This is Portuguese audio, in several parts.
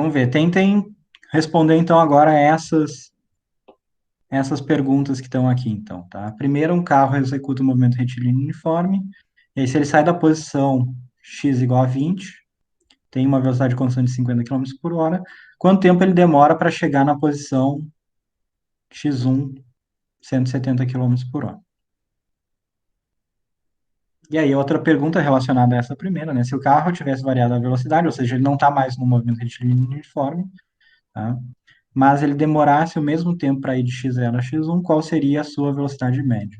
Vamos ver, tentem responder então agora essas perguntas que estão aqui, então, tá? Primeiro, um carro executa um movimento retilíneo uniforme, e aí se ele sai da posição x igual a 20, tem uma velocidade constante de 50 km por hora, quanto tempo ele demora para chegar na posição x1, 170 km por hora? E aí, outra pergunta relacionada a essa primeira, né? Se o carro tivesse variado a velocidade, ou seja, ele não está mais no movimento retilíneo uniforme, tá? Mas ele demorasse o mesmo tempo para ir de x0 a x1, qual seria a sua velocidade média?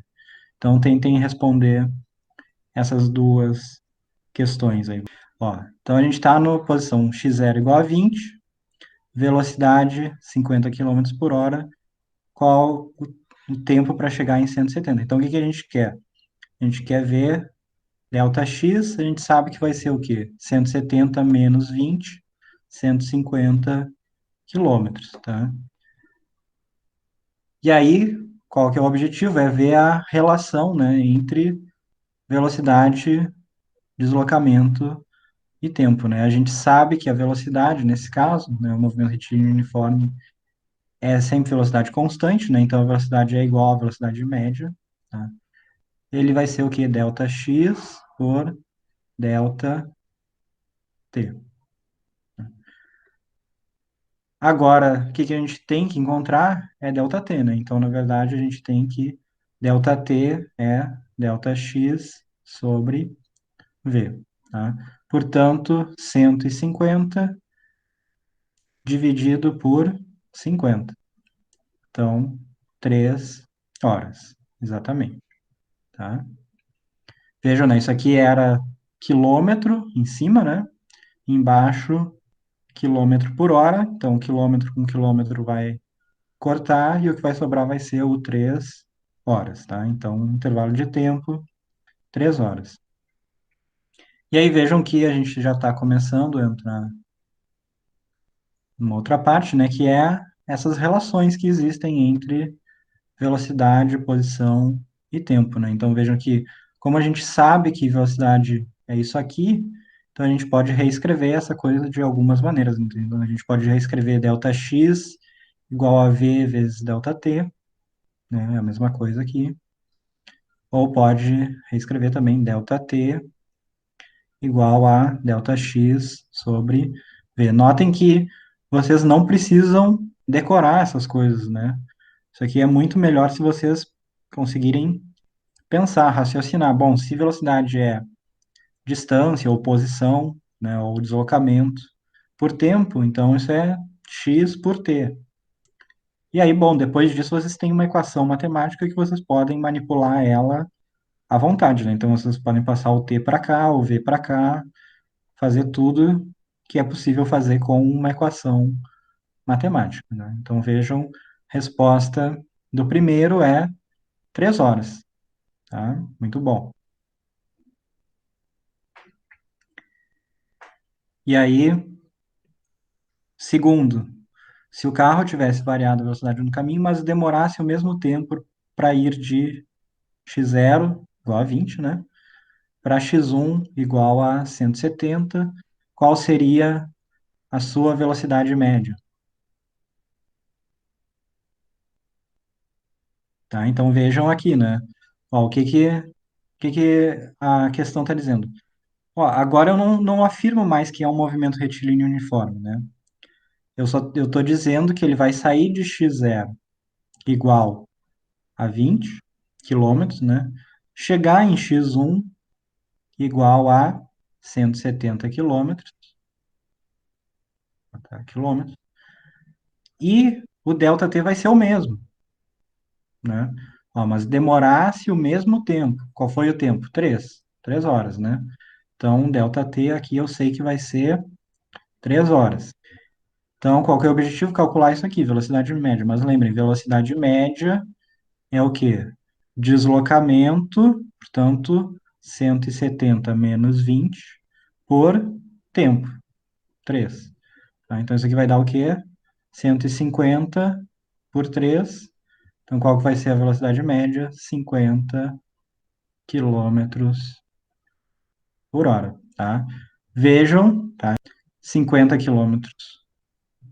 Então, tentem responder essas duas questões aí. Ó, então, a gente está na posição x0 igual a 20, velocidade 50 km por hora, qual o tempo para chegar em 170? Então, o que que a gente quer? A gente quer ver delta x, a gente sabe que vai ser o quê? 170 menos 20, 150 quilômetros, tá? E aí, qual que é o objetivo? É ver a relação, né, entre velocidade, deslocamento e tempo, né? A gente sabe que a velocidade, nesse caso, né, o movimento retilíneo uniforme é sempre velocidade constante, né? Então a velocidade é igual à velocidade média, tá? Ele vai ser o quê? Delta x por delta t. Agora, o que que a gente tem que encontrar é delta t, né? Então, na verdade, a gente tem que delta t é delta x sobre v, tá? Portanto, 150 dividido por 50. Então, 3 horas, exatamente, tá? Vejam, né? Isso aqui era quilômetro em cima, né? Embaixo, quilômetro por hora. Então, quilômetro com quilômetro vai cortar e o que vai sobrar vai ser o 3 horas, tá? Então, intervalo de tempo, 3 horas. E aí vejam que a gente já está começando a entrar numa outra parte, né? Que é essas relações que existem entre velocidade, posição e tempo, né? Então vejam que, como a gente sabe que velocidade é isso aqui, então a gente pode reescrever essa coisa de algumas maneiras, entendeu? Então, a gente pode reescrever ΔX igual a V vezes ΔT, né? É a mesma coisa aqui. Ou pode reescrever também ΔT igual a ΔX sobre V. Notem que vocês não precisam decorar essas coisas, né? Isso aqui é muito melhor se vocês conseguirem pensar, raciocinar. Bom, se velocidade é distância ou posição, né, ou deslocamento por tempo, então isso é x por t. E aí, bom, depois disso vocês têm uma equação matemática que vocês podem manipular ela à vontade, né? Então vocês podem passar o t para cá, o v para cá, fazer tudo que é possível fazer com uma equação matemática, né? Então vejam, resposta do primeiro é 3 horas, tá? Muito bom. E aí, segundo, se o carro tivesse variado a velocidade no caminho, mas demorasse o mesmo tempo para ir de x0 igual a 20, né? Para x1 igual a 170, qual seria a sua velocidade média? Tá? Então vejam aqui, né? Ó, o que que a questão está dizendo? Ó, agora eu não afirmo mais que é um movimento retilíneo uniforme, né? Eu estou dizendo que ele vai sair de x0 igual a 20 quilômetros, né? Chegar em x1 igual a 170 quilômetros, tá? Quilômetros. E o ΔT vai ser o mesmo, né? Ó, mas demorasse o mesmo tempo. Qual foi o tempo? 3 horas, né? Então, ΔT aqui eu sei que vai ser 3 horas. Então, qual que é o objetivo? Calcular isso aqui, velocidade média. Mas lembrem, velocidade média é o quê? Deslocamento, portanto, 170 menos 20 por tempo, 3. Tá? Então, isso aqui vai dar o quê? 150 por 3. Então, qual que vai ser a velocidade média? 50 quilômetros por hora, tá? Vejam, tá? 50 quilômetros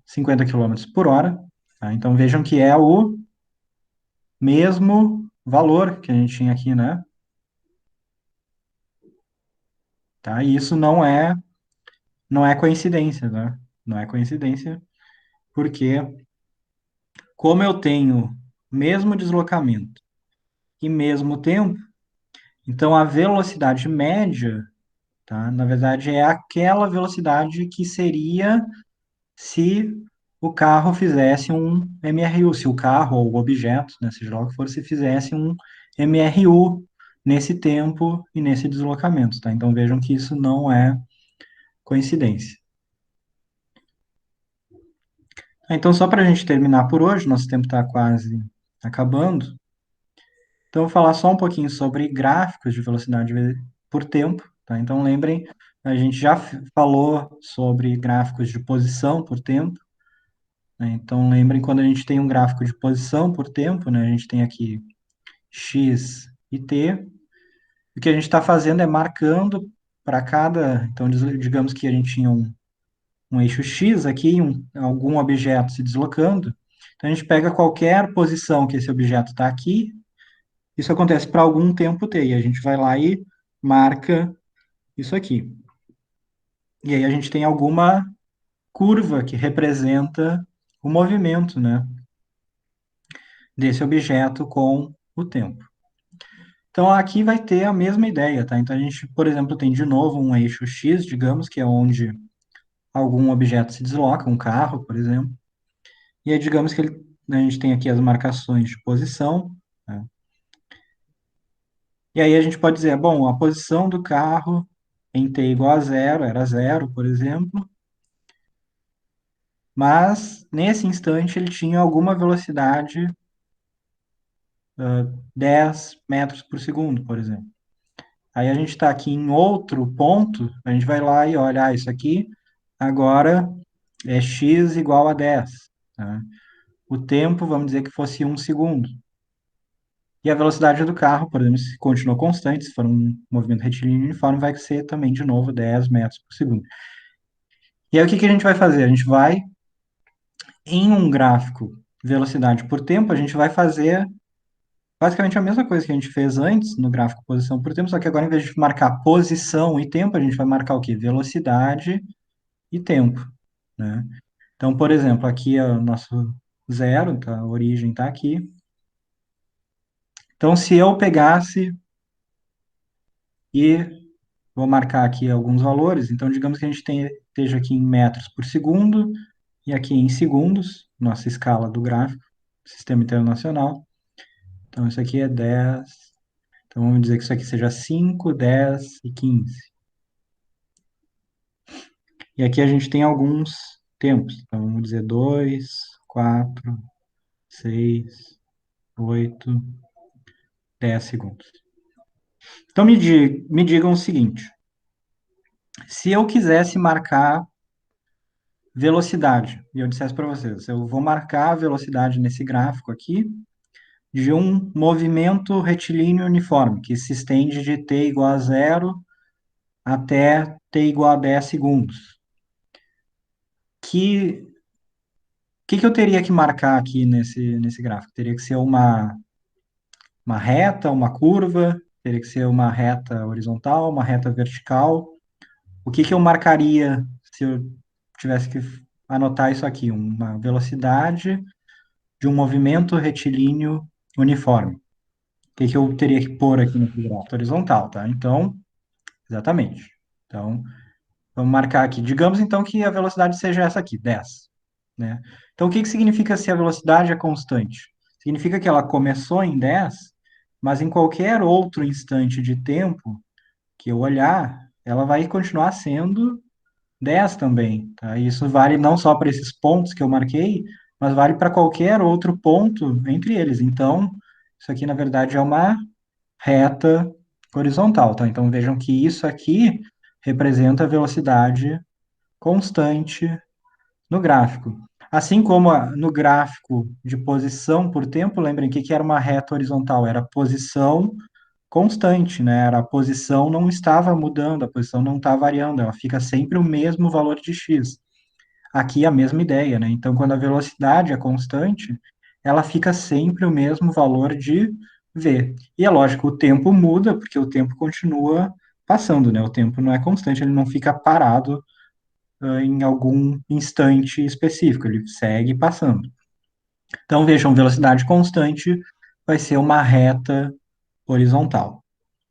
50 quilômetros por hora. Tá? Então vejam que é o mesmo valor que a gente tinha aqui, né? Tá? E isso não é coincidência, né? Não é coincidência, porque como eu tenho mesmo deslocamento e mesmo tempo, então a velocidade média, tá? Na verdade é aquela velocidade que seria se o carro fizesse um MRU, se o carro ou o objeto, né, seja lá o que for, se fizesse um MRU nesse tempo e nesse deslocamento, tá? Então vejam que isso não é coincidência. Então, só para a gente terminar por hoje, nosso tempo está quase acabando. Então, eu vou falar só um pouquinho sobre gráficos de velocidade por tempo, tá? Então, lembrem, a gente já falou sobre gráficos de posição por tempo, né? Então, lembrem quando a gente tem um gráfico de posição por tempo, né? A gente tem aqui x e t. O que a gente está fazendo é marcando para cada. Então, digamos que a gente tinha um eixo X aqui, algum objeto se deslocando. Então, a gente pega qualquer posição que esse objeto está aqui, isso acontece para algum tempo t, e a gente vai lá e marca isso aqui. E aí a gente tem alguma curva que representa o movimento, né, desse objeto com o tempo. Então, aqui vai ter a mesma ideia, tá? Então, a gente, por exemplo, tem de novo um eixo X, digamos, que é onde algum objeto se desloca, um carro, por exemplo. E aí, digamos que a gente tem aqui as marcações de posição, né? E aí a gente pode dizer, bom, a posição do carro em t igual a zero, era zero, por exemplo, mas nesse instante ele tinha alguma velocidade, 10 metros por segundo, por exemplo. Aí a gente está aqui em outro ponto, a gente vai lá e olha, isso aqui agora é x igual a 10. Tá? O tempo, vamos dizer que fosse 1 segundo. E a velocidade do carro, por exemplo, se continuou constante, se for um movimento retilíneo uniforme, vai ser também, de novo, 10 metros por segundo. E aí, o que que a gente vai fazer? A gente vai, em um gráfico velocidade por tempo, a gente vai fazer basicamente a mesma coisa que a gente fez antes no gráfico posição por tempo, só que agora, em vez de marcar posição e tempo, a gente vai marcar o quê? Velocidade e tempo, né? Então, por exemplo, aqui é o nosso zero, tá? A origem está aqui. Então, se eu pegasse e vou marcar aqui alguns valores. Então, digamos que a gente esteja aqui em metros por segundo e aqui em segundos, nossa escala do gráfico, sistema internacional. Então, isso aqui é 10. Então, vamos dizer que isso aqui seja 5, 10 e 15. E aqui a gente tem alguns tempos. Então, vamos dizer 2, 4, 6, 8, 10 segundos. Então, me digam o seguinte: se eu quisesse marcar velocidade, e eu dissesse para vocês, eu vou marcar a velocidade nesse gráfico aqui de um movimento retilíneo uniforme, que se estende de t igual a zero até t igual a 10 segundos. Que eu teria que marcar aqui nesse gráfico? Teria que ser uma reta, uma curva, teria que ser uma reta horizontal, uma reta vertical. O que eu marcaria se eu tivesse que anotar isso aqui? Uma velocidade de um movimento retilíneo uniforme. O que eu teria que pôr aqui no gráfico? Horizontal, tá? Então, exatamente. Então, vamos marcar aqui. Digamos, então, que a velocidade seja essa aqui, 10, né? Então, o que significa se a velocidade é constante? Significa que ela começou em 10, mas em qualquer outro instante de tempo que eu olhar, ela vai continuar sendo 10 também, tá? E isso vale não só para esses pontos que eu marquei, mas vale para qualquer outro ponto entre eles. Então, isso aqui, na verdade, é uma reta horizontal, tá? Então, vejam que isso aqui representa a velocidade constante no gráfico. Assim como no gráfico de posição por tempo, lembrem que era uma reta horizontal, era posição constante, né? A posição não estava mudando, a posição não está variando, ela fica sempre o mesmo valor de x. Aqui é a mesma ideia, né? Então, quando a velocidade é constante, ela fica sempre o mesmo valor de v. E é lógico, o tempo muda, porque o tempo continua passando, né? O tempo não é constante, ele não fica parado em algum instante específico, ele segue passando. Então, vejam, velocidade constante vai ser uma reta horizontal.